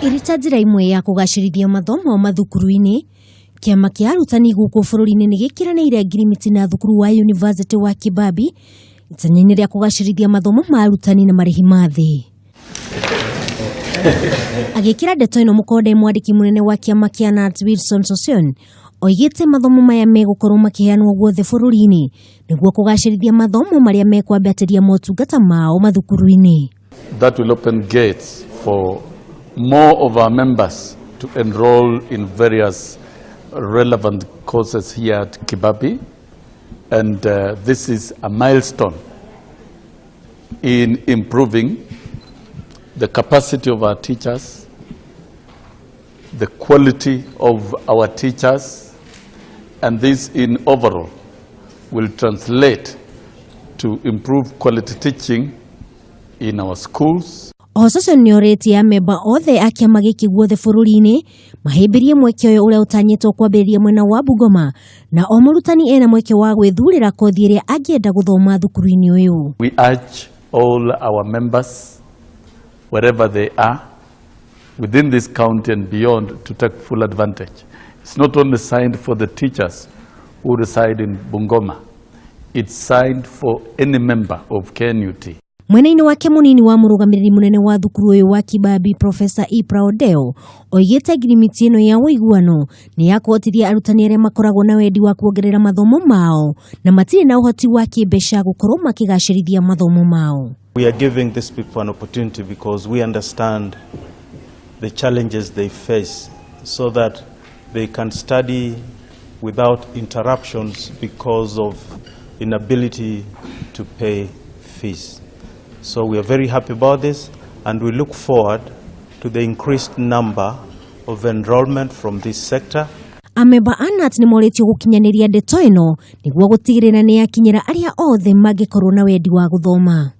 Irita njĩra imwe ya kũgacĩrithia mathomo mathukuru-inĩ, kĩama kĩa arutani gũkũ bũrũri-inĩ nĩ gĩkĩranĩire ngirimiti na thukuru wa University wa Kibabii itanya-inĩ rĩa kũgacĩrithia mathomo ma arutani na marĩhi ma thĩ. Agĩkĩra ndeto ĩno mũkonde mwandĩki mũnene wa kĩama kĩa KNUT Wilson Sossion oigĩte mathomo maya megũkorwo makĩheanwo guothe bũrũri-inĩ nĩguo kũgacĩrithia mathomo marĩa mekwambatĩria motungata mao mathukuru-inĩ. That will open gates for more of our members to enroll in various relevant courses here at Kibabii, and this is a milestone in improving the capacity of our teachers, the quality of our teachers, and this in overall will translate to improve quality teaching in our schools. Sossion nĩorĩtie amemba othe a kĩama gĩkĩ guothe bũrũri-inĩ mahĩmbĩrie mweke ũyũ ũrĩa ũtanyĩtwo kwambĩrĩria mwena wa Bungoma, na o mũrutani ena mweke wa gwĩthurĩra kothi ĩrĩa angĩenda gũthoma thukuru-inĩ ũyũ. We urge all our members, wherever they are, within this county and beyond, to take full advantage. It's not only signed for the teachers who reside in Bungoma, it's signed for any member of KNUT. Mwena-inĩ wake mũnini wa mũrũgamĩrĩri mũnene wa thukuru ũyũ wa Kibabii, Professor Ipra Odeo, oigĩte ngirimiti ĩno ya ũiguano nĩ ya kũhotithia arutani arĩa makoragwo na wendi wa kuongerera mathomo mao na matirĩ na ũhoti wa kĩmbeca gũkorwo makĩgacĩrithia mathomo mao. We are giving these people an opportunity because we understand the challenges they face so that they can study without interruptions because of inability to pay fees. So we are very happy about this, and we look forward to the increased number of enrollment from this sector. Amemba a KNUT nĩ morĩtio gũkinyanĩria ndeto ĩno nĩguo gũtigĩrĩra nĩ yakinyĩra arĩa othe mangĩkorwo na wendi wa gũthoma.